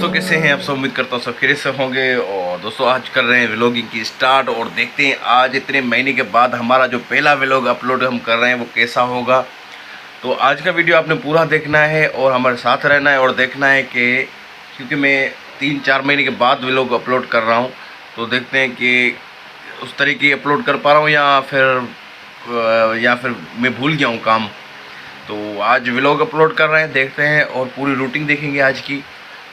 दोस्तों कैसे हैं आप सब। उम्मीद करता हूँ सब खैरियत से होंगे। और दोस्तों आज कर रहे हैं व्लॉगिंग की स्टार्ट और देखते हैं आज इतने महीने के बाद हमारा जो पहला व्लॉग अपलोड हम कर रहे हैं वो कैसा होगा। तो आज का वीडियो आपने पूरा देखना है और हमारे साथ रहना है और देखना है कि क्योंकि मैं 3-4 महीने के बाद व्लॉग अपलोड कर रहा हूँ, तो देखते हैं कि उस तरीके अपलोड कर पा रहा हूँ या फिर मैं भूल गया हूँ काम। तो आज व्लॉग अपलोड कर रहे हैं, देखते हैं और पूरी रूटीन देखेंगे आज की।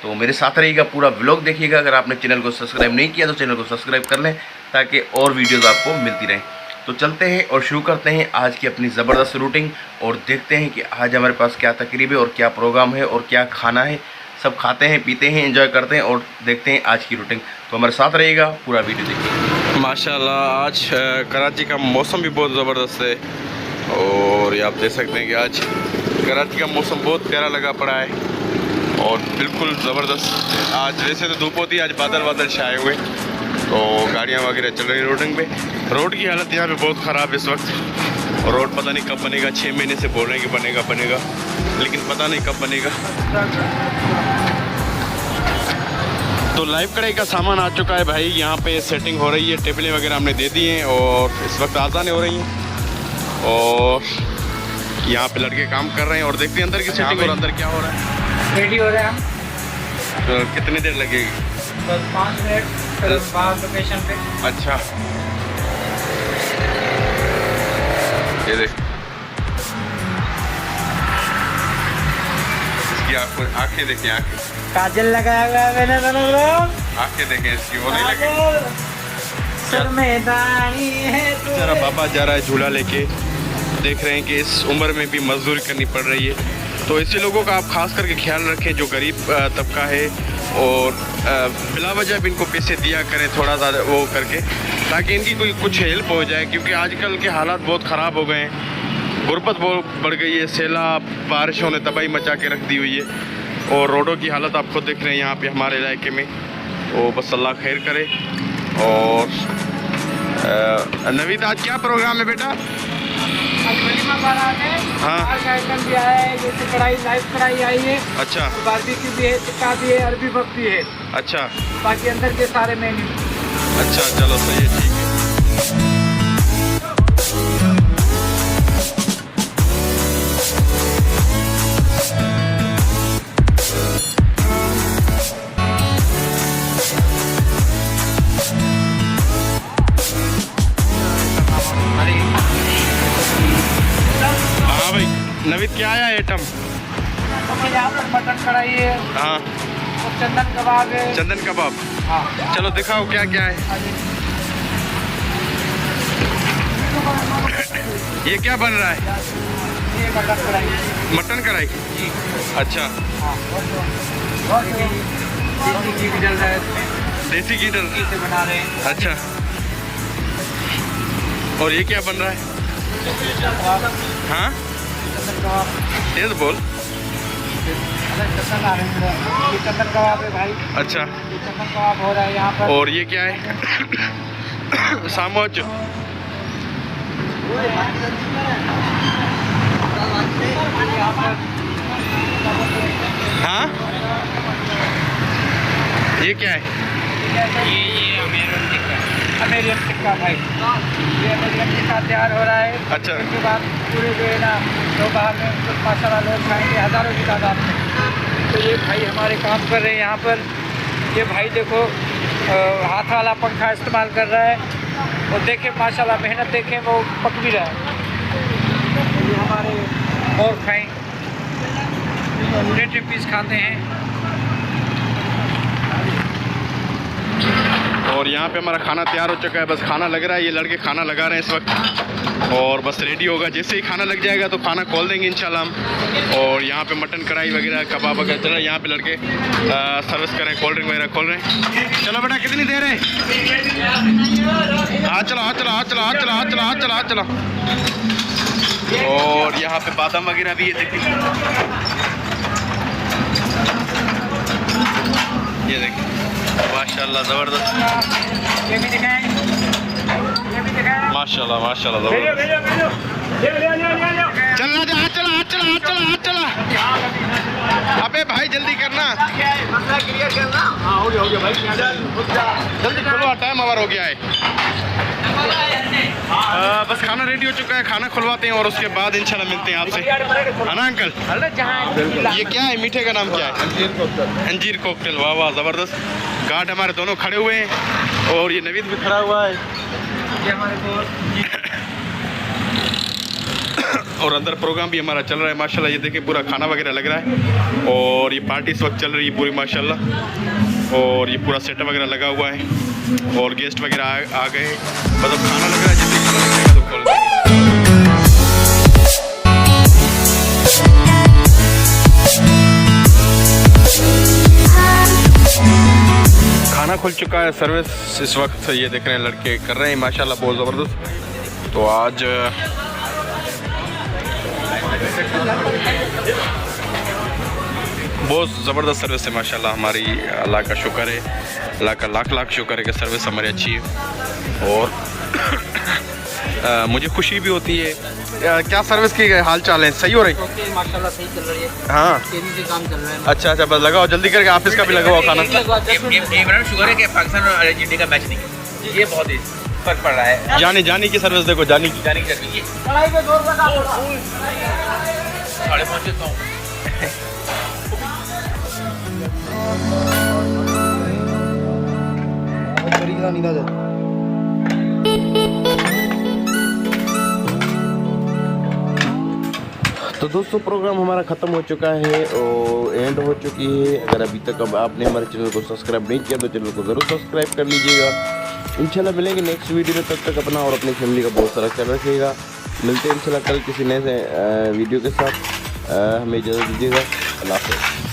तो मेरे साथ रहिएगा, पूरा व्लॉग देखिएगा। अगर आपने चैनल को सब्सक्राइब नहीं किया तो चैनल को सब्सक्राइब कर लें ताकि और वीडियोस आपको मिलती रहें। तो चलते हैं और शुरू करते हैं आज की अपनी ज़बरदस्त रूटीन और देखते हैं कि आज हमारे पास क्या तकरीब है और क्या प्रोग्राम है और क्या खाना है। सब खाते हैं, पीते हैं, एंजॉय करते हैं और देखते हैं आज की रूटीन। तो हमारे साथ रहिएगा, पूरा वीडियो देखिए। माशाल्लाह आज कराची का मौसम भी बहुत ज़बरदस्त है और ये आप देख सकते हैं कि आज कराची का मौसम बहुत प्यारा लगा पड़ा है और बिल्कुल ज़बरदस्त। आज वैसे तो धूप होती है, आज बादल छाए हुए, तो गाड़ियाँ वगैरह चल रही रोडिंग पे। रोड की हालत यहाँ पे बहुत ख़राब है इस वक्त। रोड पता नहीं कब बनेगा, 6 महीने से बोल रहे हैं कि बनेगा, लेकिन पता नहीं कब बनेगा। तो लाइव कढ़ाई का सामान आ चुका है भाई, यहाँ पे सेटिंग हो रही है, टेबलें वगैरह हमने दे दी हैं और इस वक्त आज़ानें हो रही हैं और यहाँ पे लड़के काम कर रहे हैं और देखते हैं अंदर की सेटिंग और अंदर क्या हो रहा है। रेडी हो रहे हैं हम। तो कितनी देर लगेगी? बस 5 मिनट फिर बाहर लोकेशन पे। अच्छा, ये देख इसकी आंखें देखें, आंखें काजल लगाया हुआ है मैंने दोनों लोग। आंखें देखें इसकी, वो नहीं लगे। सर में दानी है जरा बाबा जा रहा है झूला लेके, देख रहे हैं कि इस उम्र में भी मजदूरी करनी पड़ रही है। तो ऐसे लोगों का आप खास करके ख्याल रखें जो गरीब तबका है और बिला वजह भी इनको पैसे दिया करें थोड़ा सा वो करके, ताकि इनकी कोई कुछ हेल्प हो जाए। क्योंकि आजकल के हालात बहुत ख़राब हो गए हैं, गुर्बत बहुत बढ़ गई है, सैलाब बारिशों ने तबाही मचा के रख दी हुई है और रोडों की हालत आप खुद देख रहे हैं यहाँ पे हमारे इलाके में। तो बस अल्लाह खैर करे। और नवीद आज क्या प्रोग्राम है बेटा? हाँ, आइटम भी आया है, जैसे कढ़ाई, लाइव कढ़ाई आई है। अच्छा, बारबेक्यू भी है, टिक्का भी है, अरबी बफ भी है। अच्छा, बाकी अंदर के सारे मेन्यू। अच्छा, चलो सही है, ठीक है। हाँ भाई, नवीद क्या आया आइटम? यहाँ पर मटन कढ़ाई है। हाँ, और चंदन कबाब है। चंदन कबाब। हाँ, चलो दिखाओ क्या क्या है। ये क्या बन रहा है? ये मटन कढ़ाई। मटन कढ़ाई। अच्छा, देसी घी भी डल रहा है इसमें। देसी घी डल से बना रहे हैं। अच्छा, और ये क्या बन रहा है? हाँ, चंदन कबाब। तेज बोल। ये चंदन कबाब है भाई। अच्छा, ये चंदन कबाब हो रहा है यहाँ पर। और ये क्या है? सामोच। यहाँ पर हाँ, ये क्या है? ये अमेरियन टिक्का भाई। ये अमेरियन टिक्का तैयार हो रहा है। अच्छा, उसके बाद पूरे जो है ना लोग बाहर में कुछ माशाल्लाह लोग खाएंगे हज़ारों की तादाद में। तो ये भाई हमारे काम कर रहे हैं यहाँ पर। ये भाई देखो हाथ वाला पंखा इस्तेमाल कर रहा है और देखें माशाल्लाह मेहनत देखें, वो पक भी रहा है। ये हमारे और खाएँ रेट पीस खाते हैं। और यहाँ पे हमारा खाना तैयार हो चुका है, बस खाना लग रहा है। ये लड़के खाना लगा रहे हैं इस वक्त और बस रेडी होगा। जैसे ही खाना लग जाएगा तो खाना खोल देंगे इंशाल्लाह हम। और यहाँ पे मटन कढ़ाई वगैरह, कबाब वगैरह चल रहा है। यहाँ पे लड़के सर्विस कर रहे हैं, कोल्ड ड्रिंक वगैरह खोल रहे हैं। चलो बेटा, कितनी देर है? हाँ चलो, हाँ चलो, हाँ चलो, हाँ चलो, हाँ चलो, हाँ चलो, हाँ चलो। और यहाँ पे बादाम वगैरह भी है, देखिए, ये देखिए माशाल्लाह ज़बरदस्त। ये भी दिखाएं, ये भी दिखाएं। माशाल्लाह माशाल्लाह ज़बरदस्त। चलना जा, चला चला चला चला। अबे भाई जल्दी करना। मसला क्लियर करना। हाँ हो गया भाई। जल्दी खुलवा, टाइम ओवर हो गया है। बस खाना रेडी हो चुका है, खाना खुलवाते हैं और उसके बाद इंशाल्लाह मिलते हैं आपसे, है ना अंकल? ये क्या है, मीठे का नाम क्या है? अंजीर कॉकटेल। वाह वाह ज़बरदस्त। गार्ड हमारे दोनों खड़े हुए हैं और ये नवीद भी खड़ा हुआ है, ये हमारे दोस्त। और अंदर प्रोग्राम भी हमारा चल रहा है माशाल्लाह। ये देखिए पूरा खाना वगैरह लग रहा है और ये पार्टी इस वक्त चल रही है पूरी माशाल्लाह। और ये पूरा सेटअप वगैरह लगा हुआ है और गेस्ट वगैरह आ गए, मतलब खाना लग रहा है। जैसे खाना लगेगा तो खोल देंगे। खाना खुल चुका है, सर्विस इस वक्त ये देख रहे हैं लड़के कर रहे हैं माशाल्लाह बहुत ज़बरदस्त। तो आज बहुत ज़बरदस्त सर्विस है माशाल्लाह हमारी। अल्लाह का शुक्र है, अल्लाह का लाख लाख शुक्र है कि सर्विस हमारी अच्छी है और मुझे खुशी भी होती है। क्या सर्विस की हाल चाल है, सही हो रही? माशाल्लाह सही चल रही है। हाँ तेजी से काम चल रहा है। अच्छा अच्छा, बस लगाओ जल्दी करके, ऑफिस का भी लगाओ खाना। इमरान शुगर है कि पाकिस्तान और इंडिया का मैच नहीं है, ये बहुत ही फर्क पड़ रहा है। जानी की सर्विस देखो, जानी की जाने की जरूरत है। 5:30 तो तो दोस्तों प्रोग्राम हमारा ख़त्म हो चुका है और एंड हो चुकी है। अगर अभी तक अब आपने हमारे चैनल को सब्सक्राइब नहीं किया तो चैनल को ज़रूर सब्सक्राइब कर लीजिएगा। इंशाल्लाह मिलेंगे नेक्स्ट वीडियो में, तब तक अपना और अपनी फैमिली का बहुत सारा ख्याल रखिएगा। मिलते हैं इंशाल्लाह कल किसी नए वीडियो के साथ। हमें इजाज़त दीजिएगा। अल्लाह हाफ़िज़।